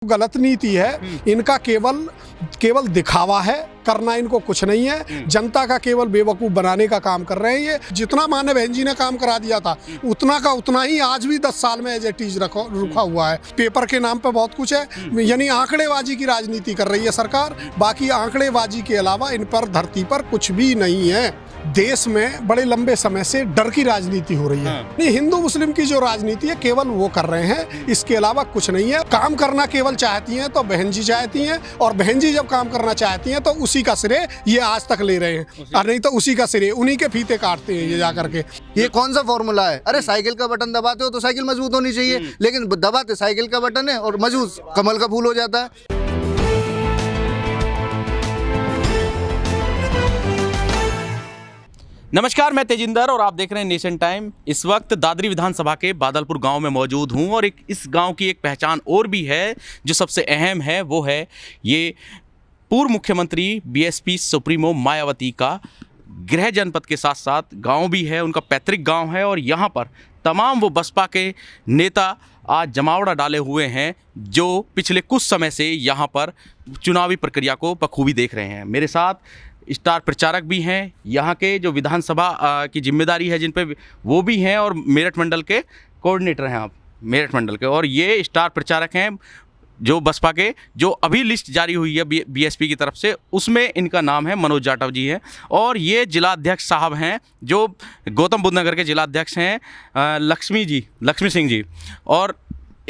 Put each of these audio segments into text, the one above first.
गलत नीति है। इनका केवल दिखावा है, करना इनको कुछ नहीं है। जनता का केवल बेवकूफ़ बनाने का काम कर रहे हैं। ये जितना माननीय बहन जी ने काम करा दिया था उतना का उतना ही आज भी 10 साल में एज ए टीज रुका हुआ है। पेपर के नाम पे बहुत कुछ है, यानी आंकड़ेबाजी की राजनीति कर रही है सरकार। बाकी आंकड़ेबाजी के अलावा इन पर धरती पर कुछ भी नहीं है। देश में बड़े लंबे समय से डर की राजनीति हो रही है। नहीं, हिंदू मुस्लिम की जो राजनीति है केवल वो कर रहे हैं, इसके अलावा कुछ नहीं है। काम करना केवल चाहती हैं तो बहन जी चाहती हैं, और बहन जी जब काम करना चाहती हैं तो उसी का श्रेय ये आज तक ले रहे हैं, और नहीं तो उसी का श्रेय उन्हीं के फीते काटते हैं ये जा करके। ये कौन सा फॉर्मूला है? अरे साइकिल का बटन दबाते हो तो साइकिल मजबूत होनी चाहिए, लेकिन दबाते साइकिल का बटन है और मजबूत कमल का फूल हो जाता है। नमस्कार, मैं तेजिंदर और आप देख रहे हैं नेशन टाइम। इस वक्त दादरी विधानसभा के बादलपुर गांव में मौजूद हूं और इस गांव की एक पहचान और भी है जो सबसे अहम है। वो है ये पूर्व मुख्यमंत्री बीएसपी सुप्रीमो मायावती का गृह जनपद के साथ साथ गांव भी है, उनका पैतृक गांव है। और यहाँ पर तमाम वो बसपा के नेता आज जमावड़ा डाले हुए हैं जो पिछले कुछ समय से यहाँ पर चुनावी प्रक्रिया को बखूबी देख रहे हैं। मेरे साथ स्टार प्रचारक भी हैं, यहाँ के जो विधानसभा की जिम्मेदारी है जिन पे वो भी हैं, और मेरठ मंडल के कोऑर्डिनेटर हैं आप मेरठ मंडल के। और ये स्टार प्रचारक हैं जो बसपा के, जो अभी लिस्ट जारी हुई है बीएसपी की तरफ से, उसमें इनका नाम है मनोज जाटव जी हैं। और ये जिलाध्यक्ष साहब हैं जो गौतम बुद्ध नगर के जिलाध्यक्ष हैं, लक्ष्मी सिंह जी। और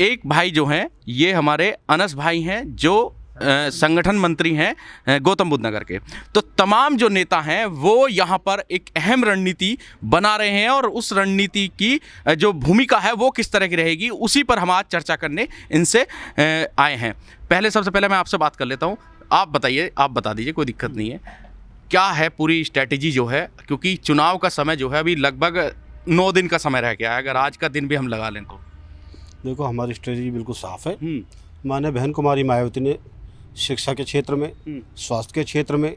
एक भाई जो हैं ये हमारे अनस भाई हैं जो संगठन मंत्री हैं गौतम बुद्ध नगर के। तो तमाम जो नेता हैं वो यहाँ पर एक अहम रणनीति बना रहे हैं, और उस रणनीति की जो भूमिका है वो किस तरह की रहेगी उसी पर हम आज चर्चा करने इनसे आए हैं। सबसे पहले मैं आपसे बात कर लेता हूँ। आप बताइए, आप बता दीजिए, कोई दिक्कत नहीं है, क्या है पूरी स्ट्रैटेजी जो है, क्योंकि चुनाव का समय जो है अभी लगभग 9 दिन का समय रह गया है, अगर आज का दिन भी हम लगा लें तो। देखो, हमारी स्ट्रेटजी बिल्कुल साफ है। माननीय बहन कुमारी मायावती ने शिक्षा के क्षेत्र में, स्वास्थ्य के क्षेत्र में,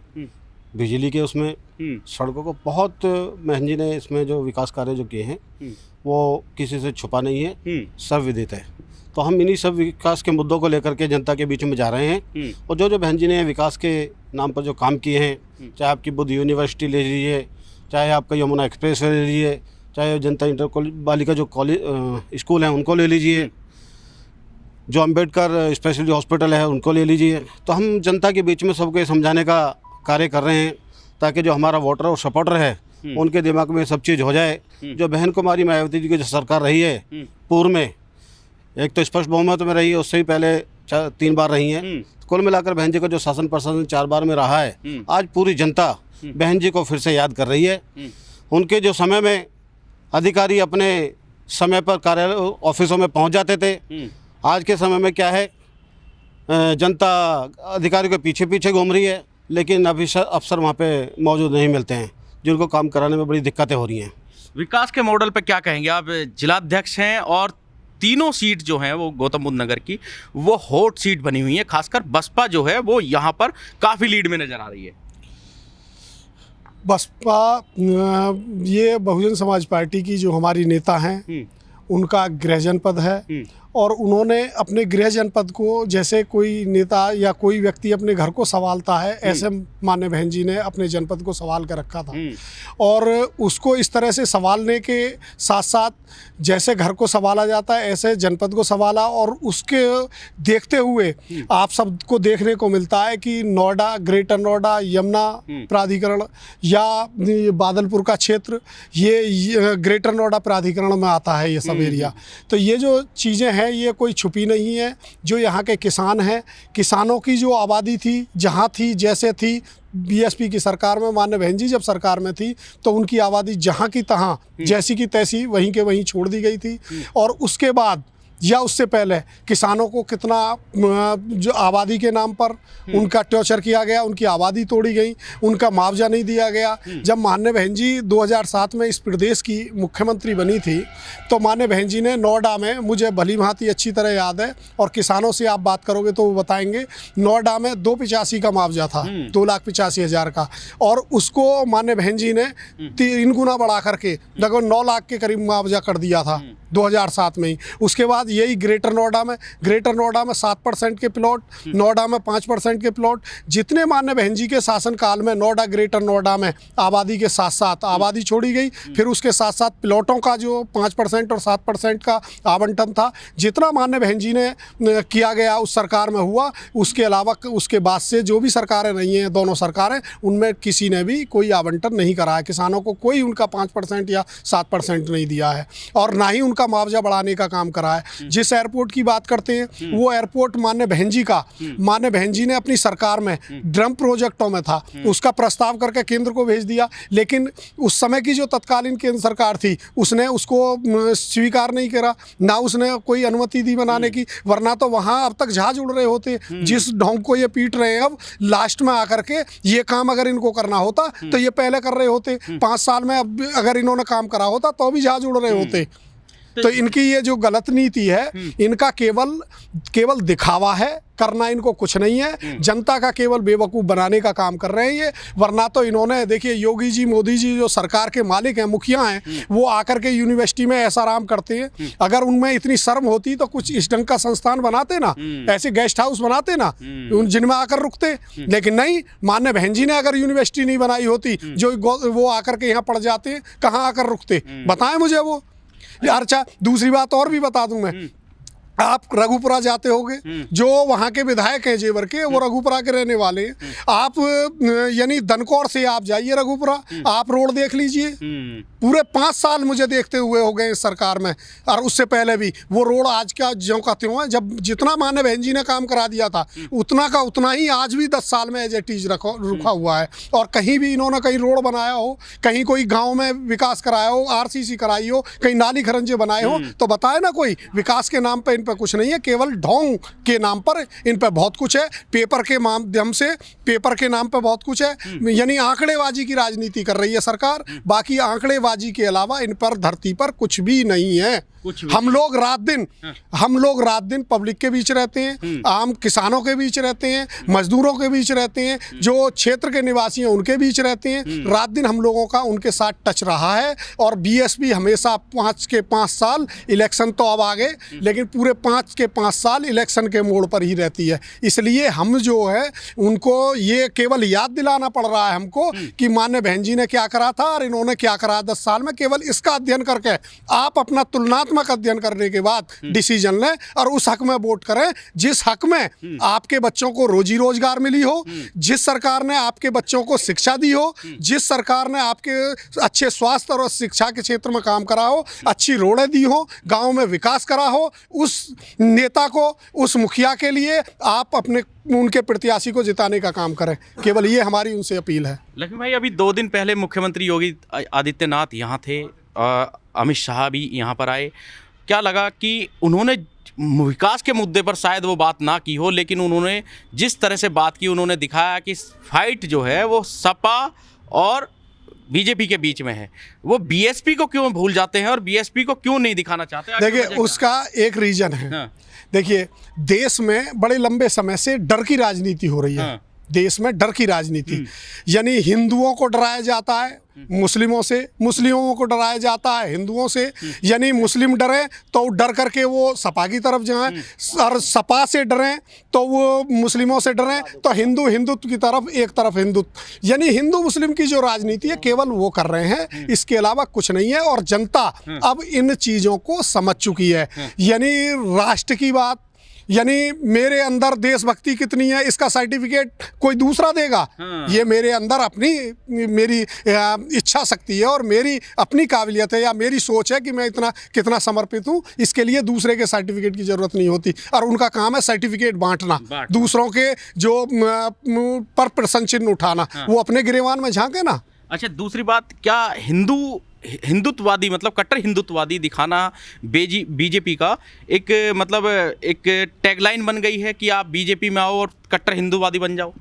बिजली के उसमें, सड़कों को बहुत बहन जी ने इसमें जो विकास कार्य जो किए हैं वो किसी से छुपा नहीं है, सर्वविदित है। तो हम इन्हीं सब विकास के मुद्दों को लेकर के जनता के बीच में जा रहे हैं। और जो बहन जी ने विकास के नाम पर जो काम किए हैं, चाहे आपकी बुद्ध यूनिवर्सिटी ले लीजिए, चाहे आपका यमुना एक्सप्रेस ले लीजिए, चाहे जनता इंटर बालिका जो कॉलेज स्कूल हैं उनको ले लीजिए, जो अंबेडकर स्पेशलिटी हॉस्पिटल है उनको ले लीजिए। तो हम जनता के बीच में सबको समझाने का कार्य कर रहे हैं ताकि जो हमारा वोटर और सपोर्टर है उनके दिमाग में सब चीज़ हो जाए। जो बहन कुमारी मायावती जी की जो सरकार रही है पूर्व में, एक तो स्पष्ट बहुमत में रही है, उससे ही पहले 3 बार रही हैं। कुल मिलाकर बहन जी का जो शासन प्रशासन 4 बार में रहा है, आज पूरी जनता बहन जी को फिर से याद कर रही है। उनके जो समय में अधिकारी अपने समय पर कार्यालय ऑफिसों में पहुँच जाते थे, आज के समय में क्या है, जनता अधिकारी के पीछे पीछे घूम रही है, लेकिन अभी अफसर वहाँ पे मौजूद नहीं मिलते हैं जिनको काम कराने में बड़ी दिक्कतें हो रही हैं। विकास के मॉडल पे क्या कहेंगे आप? जिलाध्यक्ष हैं और तीनों सीट जो हैं वो गौतम बुद्ध नगर की वो हॉट सीट बनी हुई है, खासकर बसपा जो है वो यहाँ पर काफ़ी लीड में नज़र आ रही है। बसपा, ये बहुजन समाज पार्टी की जो हमारी नेता हैं उनका गृह जनपद है, और उन्होंने अपने गृह जनपद को जैसे कोई नेता या कोई व्यक्ति अपने घर को संभालता है, ऐसे माननीय बहन जी ने अपने जनपद को संभाल कर रखा था। और उसको इस तरह से संभालने के साथ साथ जैसे घर को संभाला जाता है ऐसे जनपद को संभाला, और उसके देखते हुए आप सबको देखने को मिलता है कि नोएडा, ग्रेटर नोएडा, यमुना प्राधिकरण या बादलपुर का क्षेत्र ये ग्रेटर नोएडा प्राधिकरण में आता है, ये सब एरिया। तो ये जो चीज़ें हैं ये कोई छुपी नहीं है। जो यहाँ के किसान हैं, किसानों की जो आबादी थी, जहाँ थी जैसे थी, बीएसपी की सरकार में माननीय बहन जी जब सरकार में थी तो उनकी आबादी जहाँ की तहाँ, जैसी की तैसी, वहीं के वहीं छोड़ दी गई थी। और उसके बाद या उससे पहले किसानों को कितना जो आबादी के नाम पर उनका टॉर्चर किया गया, उनकी आबादी तोड़ी गई, उनका मुआवजा नहीं दिया गया। जब माननीय बहन जी 2007 में इस प्रदेश की मुख्यमंत्री बनी थी तो माननीय बहन जी ने नोएडा में, मुझे भली भांति अच्छी तरह याद है, और किसानों से आप बात करोगे तो वो बताएंगे, नोएडा में 285 का मुआवजा था, 2,85,000 का, और उसको माननीय बहन जी ने 3 गुना बढ़ा करके लगभग 9 लाख के करीब मुआवजा कर दिया था 2007 में ही। उसके बाद यही ग्रेटर नोएडा में 7% के प्लॉट, नोएडा में 5% के प्लॉट। जितने माननीय बहन जी के शासनकाल में नोएडा, ग्रेटर नोएडा में आबादी के साथ साथ आबादी छोड़ी गई, फिर उसके साथ साथ प्लॉटों का जो 5% और 7% का आवंटन था, जितना माननीय बहन जी ने किया गया उस सरकार में हुआ। उसके अलावा उसके बाद से जो भी सरकारें रही हैं, दोनों सरकारें, उनमें किसी ने भी कोई आवंटन नहीं करा है। किसानों को कोई उनका 5% या 7% नहीं दिया है, और ना ही उनका मुआवजा बढ़ाने का काम करा है। जिस एयरपोर्ट की बात करते हैं, वो एयरपोर्ट माननीय बहन जी ने अपनी सरकार में ड्रम प्रोजेक्टों में था, उसका प्रस्ताव करके केंद्र को भेज दिया। लेकिन उस समय की जो तत्कालीन केंद्र सरकार थी, उसने उसको स्वीकार नहीं करा, ना उसने कोई अनुमति दी बनाने की, वरना तो वहाँ अब तक जहाज उड़ रहे होते। जिस ढोंग को ये पीट रहे हैं अब, लास्ट में आकर के ये काम अगर इनको करना होता तो ये पहले कर रहे होते। 5 साल में अब अगर इन्होंने काम करा होता तो भी जहाज उड़ रहे होते। तो इनकी ये जो गलत नीति है, इनका केवल दिखावा है, करना इनको कुछ नहीं है। जनता का केवल बेवकूफ़ बनाने का काम कर रहे हैं ये। वरना तो इन्होंने, देखिए, योगी जी, मोदी जी जो सरकार के मालिक हैं, मुखिया हैं, वो आकर के यूनिवर्सिटी में ऐसा आराम करते हैं। अगर उनमें इतनी शर्म होती तो कुछ इस ढंग का संस्थान बनाते ना, ऐसे गेस्ट हाउस बनाते ना, जिनमें आकर रुकते। लेकिन नहीं, माननीय बहन जी ने अगर यूनिवर्सिटी नहीं बनाई होती, जो वो आकर के यहाँ पढ़ जाते, कहाँ आकर रुकते, बताएं मुझे वो। अच्छा, दूसरी बात और भी बता दूं मैं, आप रघुपुरा जाते होंगे, जो वहाँ के विधायक हैं जेवर के, वो रघुपुरा के रहने वाले हैं। आप यानी दनकौर से आप जाइए रघुपुरा, आप रोड देख लीजिए। पूरे 5 साल मुझे देखते हुए हो गए इस सरकार में, और उससे पहले भी वो रोड आज का ज्यों का त्यों है। जब जितना माननीय बहन जी ने काम करा दिया था, उतना का उतना ही आज भी 10 साल में एज इट इज रुका हुआ है। और कहीं भी इन्होंने कहीं रोड बनाया हो, कहीं कोई गाँव में विकास कराया हो, RCC कराई हो, कहीं नाली खरंजे बनाए हो, तो बताए ना कोई। विकास के नाम पर इन पर कुछ नहीं है, केवल ढोंग के नाम पर इन पर बहुत कुछ है। पेपर के माध्यम से, पेपर के नाम पर बहुत कुछ है। यानी आंकड़ेबाजी की राजनीति कर रही है सरकार। बाकी आंकड़ेबाजी के अलावा इन पर धरती पर कुछ भी नहीं है। हम लोग रात दिन पब्लिक के बीच रहते हैं, आम किसानों के बीच रहते हैं, मजदूरों के बीच रहते हैं, जो क्षेत्र के निवासी हैं उनके बीच रहते हैं। रात दिन हम लोगों का उनके साथ टच रहा है। और बीएसपी हमेशा 5 के 5 साल, इलेक्शन तो अब आ गए, लेकिन पूरे 5 के 5 साल इलेक्शन के मोड़ पर ही रहती है। इसलिए हम जो है उनको ये केवल याद दिलाना पड़ रहा है हमको कि माननीय बहन जी ने क्या करा था और इन्होंने क्या करा 10 साल में। केवल इसका अध्ययन करके आप अपना तुलनात्मक अध्ययन करने के बाद डिसीजन लें और उस हक में वोट करें जिस हक में आपके बच्चों को रोजी रोजगार मिली हो, जिस सरकार ने आपके बच्चों को शिक्षा दी हो, जिस सरकार ने आपके अच्छे स्वास्थ्य और शिक्षा के क्षेत्र में काम करा हो, अच्छी रोडें दी हो, गांव में विकास करा हो, उस नेता को, उस मुखिया के लिए आप उनके प्रत्याशी को जिताने का काम करें। केवल ये हमारी उनसे अपील है। लक्ष्मी भाई, अभी 2 दिन पहले मुख्यमंत्री योगी आदित्यनाथ यहाँ थे, अमित शाह भी यहाँ पर आए। क्या लगा कि उन्होंने विकास के मुद्दे पर शायद वो बात ना की हो, लेकिन उन्होंने जिस तरह से बात की, उन्होंने दिखाया कि फाइट जो है वो सपा और बीजेपी के बीच में है। वो बीएसपी को क्यों भूल जाते हैं और बीएसपी को क्यों नहीं दिखाना चाहते? देखिए, उसका एक रीजन है। हाँ। देखिए, देश में बड़े लंबे समय से डर की राजनीति हो रही है। हाँ। देश में डर की राजनीति, यानी हिंदुओं को डराया जाता है मुस्लिमों से, मुस्लिमों को डराया जाता है हिंदुओं से। यानी मुस्लिम डरे तो डर करके वो सपा की तरफ जाएं, और सपा से डरें तो वो मुस्लिमों से डरें, तो हिंदुत्व की तरफ, एक तरफ हिंदुत्व। यानी हिंदू मुस्लिम की जो राजनीति है केवल वो कर रहे हैं, इसके अलावा कुछ नहीं है। और जनता अब इन चीज़ों को समझ चुकी है। यानी राष्ट्र की बात, यानी मेरे अंदर देशभक्ति कितनी है इसका सर्टिफिकेट कोई दूसरा देगा। ये मेरे अंदर मेरी इच्छा शक्ति है और मेरी अपनी काबिलियत है या मेरी सोच है कि मैं कितना समर्पित हूँ। इसके लिए दूसरे के सर्टिफिकेट की ज़रूरत नहीं होती, और उनका काम है सर्टिफिकेट बांटना, दूसरों के जो पर प्रशंसा चिन्ह उठाना। वो अपने गिरेवान में झांके ना। अच्छा, दूसरी बात, क्या हिंदुत्ववादी, मतलब कट्टर हिंदुत्ववादी दिखाना बीजेपी का एक टैगलाइन बन गई है कि आप बीजेपी में आओ और कट्टर हिंदुवादी बन जाओ?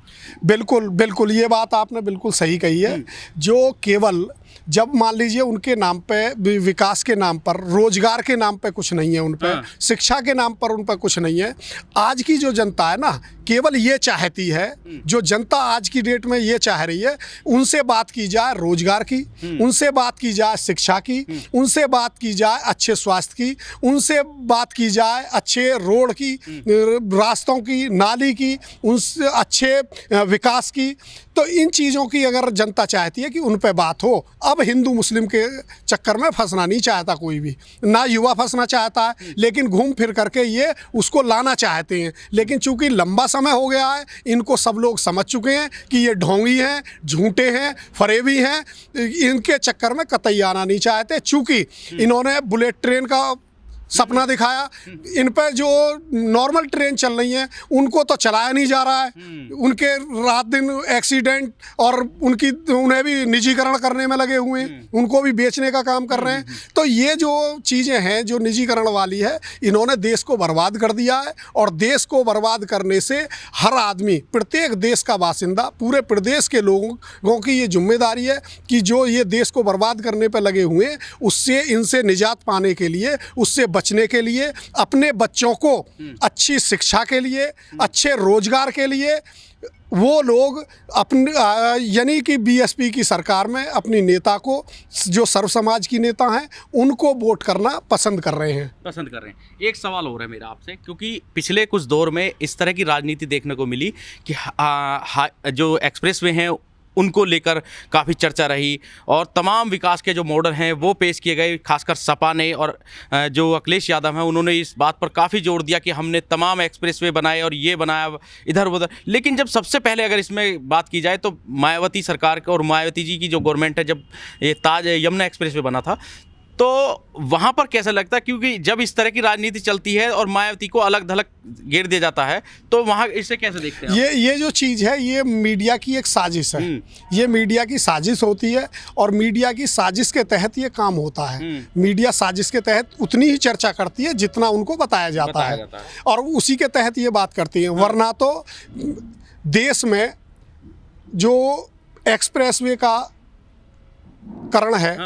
बिल्कुल, ये बात आपने बिल्कुल सही कही है। जो केवल जब मान लीजिए उनके नाम पे, विकास के नाम पर, रोजगार के नाम पे कुछ नहीं है उन पे, शिक्षा के नाम पर उन पर कुछ नहीं है। आज की जो जनता है ना, केवल ये चाहती है, जो जनता आज की डेट में ये चाह रही है, उनसे बात की जाए रोजगार की, उनसे बात की जाए शिक्षा की, उनसे बात की जाए अच्छे स्वास्थ्य की, उनसे बात की जाए अच्छे रोड की, रास्तों की, नाली की, उनसे अच्छे विकास की। तो इन चीज़ों की अगर जनता चाहती है कि उन पे बात हो, अब हिंदू मुस्लिम के चक्कर में फंसना नहीं चाहता कोई भी, ना युवा फंसना चाहता है, लेकिन घूम फिर करके ये उसको लाना चाहते हैं। लेकिन चूंकि लंबा समय हो गया है, इनको सब लोग समझ चुके हैं कि ये ढोंगी हैं, झूठे हैं, फरेबी हैं, इनके चक्कर में कतई आना नहीं चाहते। चूंकि इन्होंने बुलेट ट्रेन का सपना दिखाया, इन पर जो नॉर्मल ट्रेन चल रही हैं उनको तो चलाया नहीं जा रहा है, उनके रात दिन एक्सीडेंट, और उन्हें भी निजीकरण करने में लगे हुए हैं, उनको भी बेचने का काम कर रहे हैं। तो ये जो चीज़ें हैं जो निजीकरण वाली है, इन्होंने देश को बर्बाद कर दिया है। और देश को बर्बाद करने से हर आदमी, प्रत्येक देश का बासिंदा, पूरे प्रदेश के लोगों की ये जिम्मेदारी है कि जो ये देश को बर्बाद करने पर लगे हुए हैं, उससे, इनसे निजात पाने के लिए, उससे बचने के लिए, अपने बच्चों को अच्छी शिक्षा के लिए, अच्छे रोजगार के लिए, वो लोग अपने, यानी कि बीएसपी की सरकार में अपनी नेता को, जो सर्व समाज की नेता हैं, उनको वोट करना पसंद कर रहे हैं। एक सवाल और है मेरा आपसे, क्योंकि पिछले कुछ दौर में इस तरह की राजनीति देखने को मिली कि जो एक्सप्रेसवे हैं उनको लेकर काफ़ी चर्चा रही, और तमाम विकास के जो मॉडल हैं वो पेश किए गए। खासकर सपा ने और जो अखिलेश यादव हैं उन्होंने इस बात पर काफ़ी जोर दिया कि हमने तमाम एक्सप्रेसवे बनाए और ये बनाया इधर उधर। लेकिन जब सबसे पहले अगर इसमें बात की जाए तो मायावती सरकार और मायावती जी की जो गवर्नमेंट है, जब ये ताज यमुना एक्सप्रेसवे बना था, तो वहाँ पर कैसा लगता है? क्योंकि जब इस तरह की राजनीति चलती है और मायावती को अलग थलग घेर दिया जाता है, तो वहाँ इसे कैसे देखते हैं? ये जो चीज़ है, ये मीडिया की एक साजिश है। ये मीडिया की साजिश होती है, और मीडिया की साजिश के तहत ये काम होता है। मीडिया साजिश के तहत उतनी ही चर्चा करती है जितना उनको बताया जाता है, और उसी के तहत ये बात करती है। वरना तो देश में जो एक्सप्रेसवे का करण है,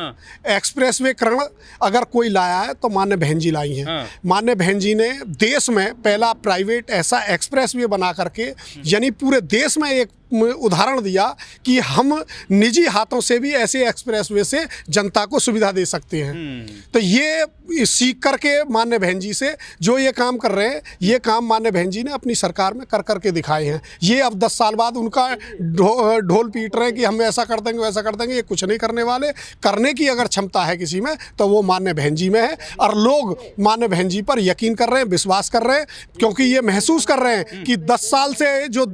एक्सप्रेसवे करण अगर कोई लाया है तो मान्य बहन जी लाई हैं। मान्य बहन जी ने देश में पहला प्राइवेट ऐसा एक्सप्रेसवे बना करके, यानी पूरे देश में एक उदाहरण दिया कि हम निजी हाथों से भी ऐसे एक्सप्रेसवे से जनता को सुविधा दे सकते हैं। तो ये सीख करके मान्य बहन जी से जो ये काम कर रहे हैं, ये काम मान्य बहन जी ने अपनी सरकार में कर करके दिखाए हैं। ये अब 10 साल बाद उनका ढोल पीट रहे हैं कि हम ऐसा कर देंगे, वैसा कर देंगे। ये कुछ नहीं करने वाले। करने की अगर क्षमता है किसी में तो वो मान्य बहन जी में है, और लोग मान्य बहन जी पर यकीन कर रहे हैं, विश्वास कर रहे हैं, क्योंकि ये महसूस कर रहे हैं कि 10 साल से जो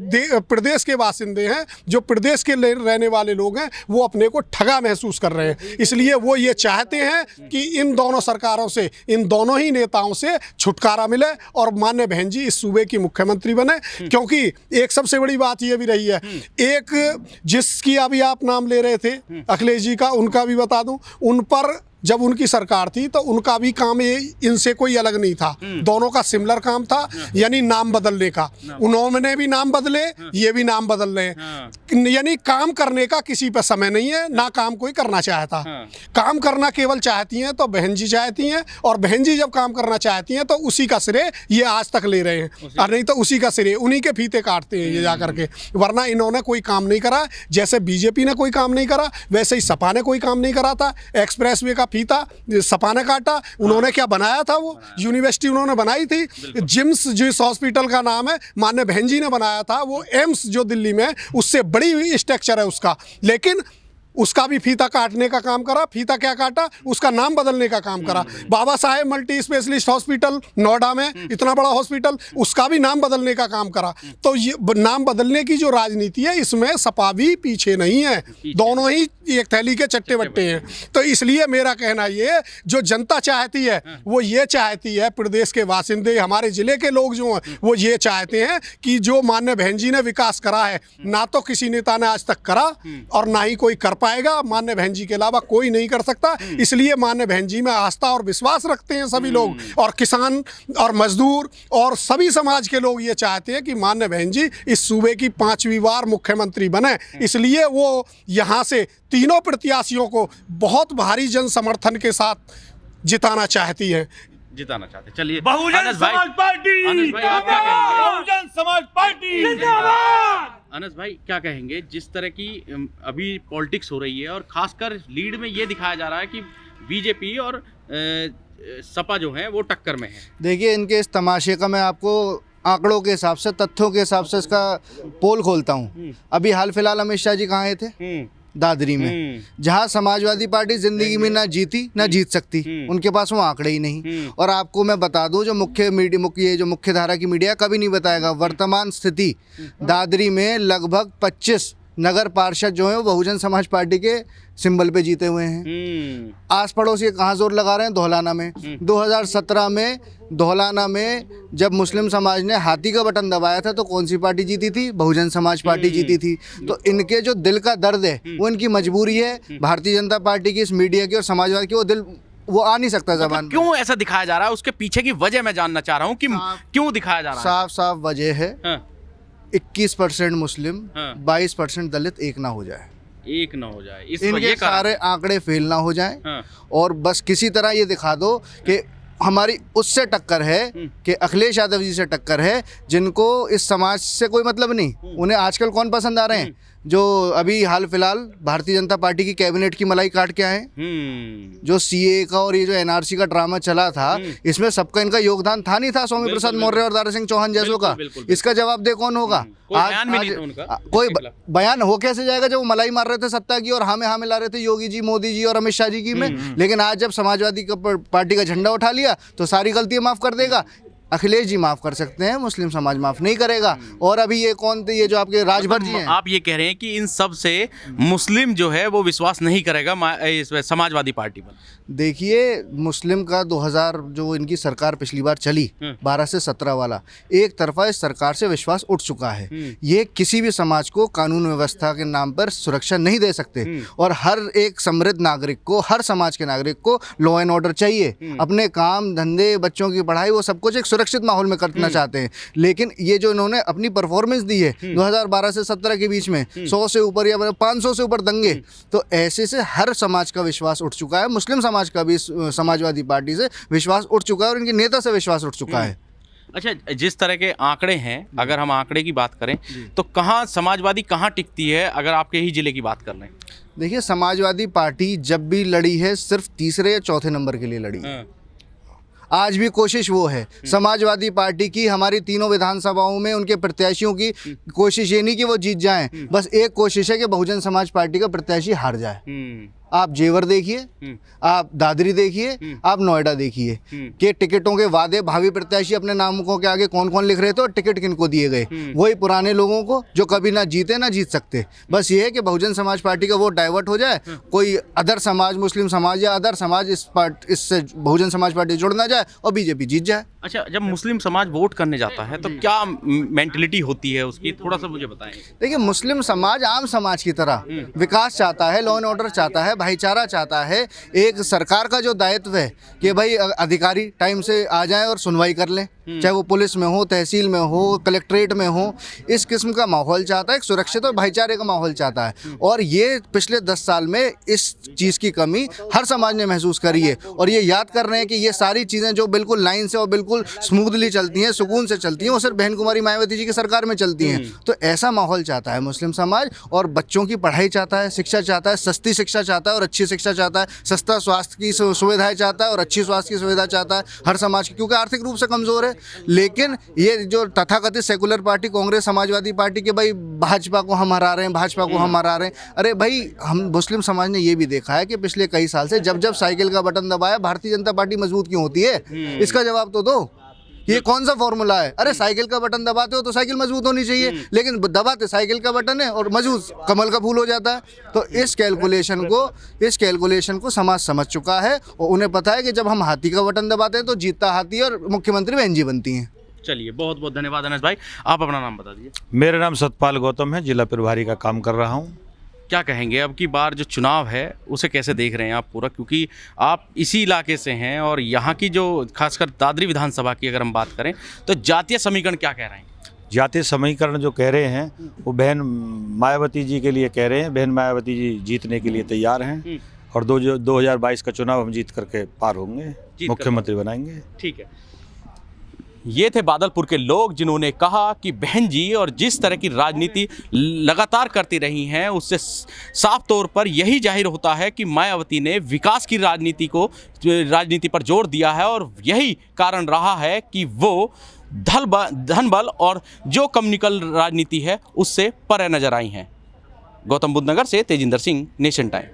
प्रदेश के बासिंदे हैं, जो प्रदेश के रहने वाले लोग हैं, वो अपने को ठगा महसूस कर रहे हैं। इसलिए वो ये चाहते हैं कि इन दोनों सरकारों से, इन दोनों ही नेताओं से छुटकारा मिले और मान्य बहन जी इस सूबे की मुख्यमंत्री बने। क्योंकि एक सबसे बड़ी बात ये भी रही है, एक जिसकी अभी आप नाम ले रहे थे अखिलेश जी का, उनका भी बता दूं, उन पर जब उनकी सरकार थी तो उनका भी काम ये इनसे कोई अलग नहीं था। दोनों का सिमिलर काम था, यानी नाम बदलने का। उन्होंने भी नाम बदले, ये भी नाम बदल रहे हैं। यानी काम करने का किसी पर समय नहीं है, ना काम कोई करना चाहता। काम करना केवल चाहती हैं तो बहन जी चाहती हैं, और बहन जी जब काम करना चाहती हैं तो उसी का श्रेय ये आज तक ले रहे हैं, और नहीं तो उसी का श्रेय उन्हीं के फीते काटते हैं ये जा करके। वरना इन्होंने कोई काम नहीं करा। जैसे बीजेपी ने कोई काम नहीं करा, वैसे ही सपा ने कोई काम नहीं करा था। एक्सप्रेसवे का फीता सपा ने काटा। उन्होंने क्या बनाया था? वो यूनिवर्सिटी उन्होंने बनाई थी, जिम्स जिस हॉस्पिटल का नाम है मान्य बहन जी ने बनाया था। वो एम्स जो दिल्ली में, उससे बड़ी स्ट्रक्चर है उसका, लेकिन उसका भी फीता काटने का काम करा। फीता क्या काटा? उसका नाम बदलने का काम करा। Baba Saheb multi specialist hospital Noida में, इतना बड़ा हॉस्पिटल, उसका भी नाम बदलने का काम करा। तो ये नाम बदलने की जो राजनीति है, इसमें सपा भी पीछे नहीं है, दोनों ही एक थैली के चट्टे बट्टे हैं। तो इसलिए मेरा कहना ये, जो जनता चाहती है वो ये चाहती है, प्रदेश के बासिंदे, हमारे जिले के लोग जो हैं वो ये चाहते हैं कि जो मान्य बहन जी ने विकास करा है, ना तो किसी नेता ने आज तक करा और ना ही कोई कर पाएगा मान्य बहन जी के अलावा कोई नहीं कर सकता। इसलिए मान्य बहन जी में आस्था और विश्वास रखते हैं सभी लोग, और किसान और मजदूर और सभी समाज के लोग ये चाहते हैं कि मान्य बहन जी इस सूबे की 5वीं बार मुख्यमंत्री बने। इसलिए वो यहाँ से तीनों प्रत्याशियों को बहुत भारी जन समर्थन के साथ जिताना चाहती है। जिताना चाहते हैं। चलिए बहुजन अनस भाई, समाज पार्टी अनस भाई आप क्या कहेंगे? बहुजन समाज पार्टी जिंदाबाद। अनस भाई क्या कहेंगे, जिस तरह की अभी पॉलिटिक्स हो रही है और खासकर लीड में ये दिखाया जा रहा है कि बीजेपी और सपा जो है वो टक्कर में है। देखिए, इनके इस तमाशे का मैं आपको आंकड़ों के हिसाब से, तथ्यों के हिसाब से इसका पोल खोलता हूँ। अभी हाल फिलहाल अमित शाह जी कहाँ आए थे? दादरी में, जहां समाजवादी पार्टी जिंदगी में ना जीती ना जीत सकती, उनके पास वो आंकड़े ही नहीं। और आपको मैं बता दूं, जो मुख्य धारा की मीडिया कभी नहीं बताएगा, वर्तमान स्थिति दादरी में लगभग 25 नगर पार्षद जो हैं वो बहुजन समाज पार्टी के सिंबल पे जीते हुए हैं। आस पड़ोस ये कहाँ जोर लगा रहे हैं? धौलाना में। 2017 में धौलाना में जब मुस्लिम समाज ने हाथी का बटन दबाया था तो कौन सी पार्टी जीती थी? बहुजन समाज पार्टी जीती थी। तो इनके जो दिल का दर्द है वो इनकी मजबूरी है। भारतीय जनता पार्टी की, इस मीडिया की और समाजवाद की वो दिल वो आ नहीं सकता जबान। क्यों ऐसा दिखाया जा रहा है? उसके पीछे की वजह मैं जानना चाह रहा हूँ कि क्यों दिखाया जा रहा है। साफ साफ वजह है, 21% मुस्लिम, 22% दलित एक ना हो जाए, इनके सारे आंकड़े फेल ना हो जाएं। और बस किसी तरह ये दिखा दो कि हमारी उससे टक्कर है, कि अखिलेश यादव जी से टक्कर है, जिनको इस समाज से कोई मतलब नहीं। उन्हें आजकल कौन पसंद आ रहे हैं? जो अभी हाल फिलहाल भारतीय जनता पार्टी की कैबिनेट की मलाई काट के आए, जो सीए का और ये जो एनआरसी का ड्रामा चला था, इसमें सबका इनका योगदान था नहीं था? स्वामी प्रसाद मौर्य और दारा सिंह चौहान जैसों का। इसका जवाब दे कौन होगा? कोई बयान हो कैसे जाएगा जब वो मलाई मार रहे थे सत्ता की और हाँ मिला रहे थे योगी जी, मोदी जी और अमित शाह जी की में। लेकिन आज जब समाजवादी पार्टी का झंडा उठा लिया तो सारी गलतियां माफ कर देगा। अखिलेश जी माफ कर सकते हैं, मुस्लिम समाज माफ नहीं करेगा। और अभी ये कौन थे? ये जो आपके राजभर जी हैं। आप ये कह रहे हैं कि इन सब से मुस्लिम जो है वो विश्वास नहीं करेगा इस समाजवादी पार्टी पर? देखिए, मुस्लिम का 2000 जो इनकी सरकार पिछली बार चली 12 से 17 वाला, एक तरफा इस सरकार से विश्वास उठ चुका है। ये किसी भी समाज को कानून व्यवस्था के नाम पर सुरक्षा नहीं दे सकते। और हर एक समृद्ध नागरिक को, हर समाज के नागरिक को लॉ एंड ऑर्डर चाहिए। अपने काम धंधे, बच्चों की पढ़ाई, वो सब कुछ एक सुरक्षित माहौल में करना चाहते हैं। लेकिन ये जो इन्होंने अपनी परफॉर्मेंस दी है 2012 से 17 के बीच में, 100 से ऊपर या 500 से ऊपर दंगे, तो ऐसे से हर समाज का विश्वास उठ चुका है। मुस्लिम समाज का भी समाजवादी पार्टी से विश्वास उठ चुका है और इनके नेता से विश्वास उठ चुका है। अच्छा, जिस तरह के आंकड़े हैं, अगर हम आंकड़े की बात करें तो कहाँ समाजवादी कहाँ टिकती है, अगर आपके ही जिले की बात कर लें? देखिए, समाजवादी पार्टी जब भी लड़ी है सिर्फ तीसरे या चौथे नंबर के लिए लड़ी। आज भी कोशिश वो है समाजवादी पार्टी की। हमारी तीनों विधानसभाओं में उनके प्रत्याशियों की कोशिश ये नहीं कि वो जीत जाएं, बस एक कोशिश है कि बहुजन समाज पार्टी का प्रत्याशी हार जाए। आप जेवर देखिए, आप दादरी देखिए, आप नोएडा देखिए कि टिकटों के वादे भावी प्रत्याशी अपने नामों के आगे कौन कौन लिख रहे थे और टिकट किनको दिए गए। वही पुराने लोगों को जो कभी ना जीते ना जीत सकते। बस ये है कि बहुजन समाज पार्टी का वोट डाइवर्ट हो जाए, कोई अदर समाज, मुस्लिम समाज या अदर समाज इससे बहुजन समाज पार्टी जुड़ ना जाए और बीजेपी जीत जाए। अच्छा, जब मुस्लिम समाज वोट करने जाता है तो क्या मेंटलिटी होती है उसकी, थोड़ा सा मुझे बताएं। देखिए, मुस्लिम समाज आम समाज की तरह विकास चाहता है, लॉ एंड ऑर्डर चाहता है, भाईचारा चाहता है। एक सरकार का जो दायित्व है कि भाई अधिकारी टाइम से आ जाएं और सुनवाई कर लें, चाहे वो पुलिस में हो, तहसील में हो, कलेक्ट्रेट में हो, इस किस्म का माहौल चाहता है। एक सुरक्षित और भाईचारे का माहौल चाहता है। और ये पिछले 10 साल में इस चीज़ की कमी हर समाज ने महसूस करी है। और ये याद कर रहे हैं कि ये सारी चीज़ें जो बिल्कुल लाइन से और बिल्कुल स्मूथली चलती हैं, सुकून से चलती हैं, वो सिर्फ बहन कुमारी मायावती जी की सरकार में चलती हैं। तो ऐसा माहौल चाहता है मुस्लिम समाज। और बच्चों की पढ़ाई चाहता है, शिक्षा चाहता है, सस्ती शिक्षा चाहता है और अच्छी शिक्षा चाहता है, सस्ता स्वास्थ्य की सुविधाएं चाहता है और अच्छी स्वास्थ्य की सुविधा चाहता है हर समाज की, क्योंकि आर्थिक रूप से कमज़ोर है। लेकिन ये जो तथाकथित secular party Congress, Samajwadi party के भाई भाजपा को हम हरा रहे हैं, भाजपा को हम हरा रहे हैं। अरे भाई, हम मुस्लिम समाज ने ये भी देखा है कि पिछले कई साल से जब जब साइकिल का बटन दबाया भारतीय जनता पार्टी मजबूत क्यों होती है? इसका जवाब तो दो। ये कौन सा फॉर्मूला है? अरे साइकिल का बटन दबाते हो तो साइकिल मजबूत होनी चाहिए, लेकिन दबाते साइकिल का बटन है और मजबूत कमल का फूल हो जाता है। तो इस कैलकुलेशन को समाज समझ चुका है और उन्हें पता है कि जब हम हाथी का बटन दबाते हैं तो जीतता हाथी और मुख्यमंत्री बहन जी बनती हैं। चलिए, बहुत बहुत धन्यवाद अनस भाई। आप अपना नाम बता दीजिए। मेरा नाम सतपाल गौतम है, जिला प्रभारी का काम कर रहा हूँ। क्या कहेंगे अब की बार जो चुनाव है उसे कैसे देख रहे हैं आप पूरा, क्योंकि आप इसी इलाके से हैं और यहाँ की जो खासकर दादरी विधानसभा की अगर हम बात करें तो जातीय समीकरण क्या कह रहे हैं? जातीय समीकरण जो कह रहे हैं वो बहन मायावती जी के लिए कह रहे हैं। बहन मायावती जी जीतने के लिए तैयार हैं और 2022 का चुनाव हम जीत करके पार होंगे, मुख्यमंत्री बनाएंगे। ठीक है, ये थे बादलपुर के लोग जिन्होंने कहा कि बहन जी और जिस तरह की राजनीति लगातार करती रही हैं उससे साफ तौर पर यही जाहिर होता है कि मायावती ने विकास की राजनीति पर जोर दिया है और यही कारण रहा है कि वो धन बल और जो कम्युनिकल राजनीति है उससे परे नजर आई हैं। गौतम बुद्ध नगर से तेजिंदर सिंह, नेशन टाइम।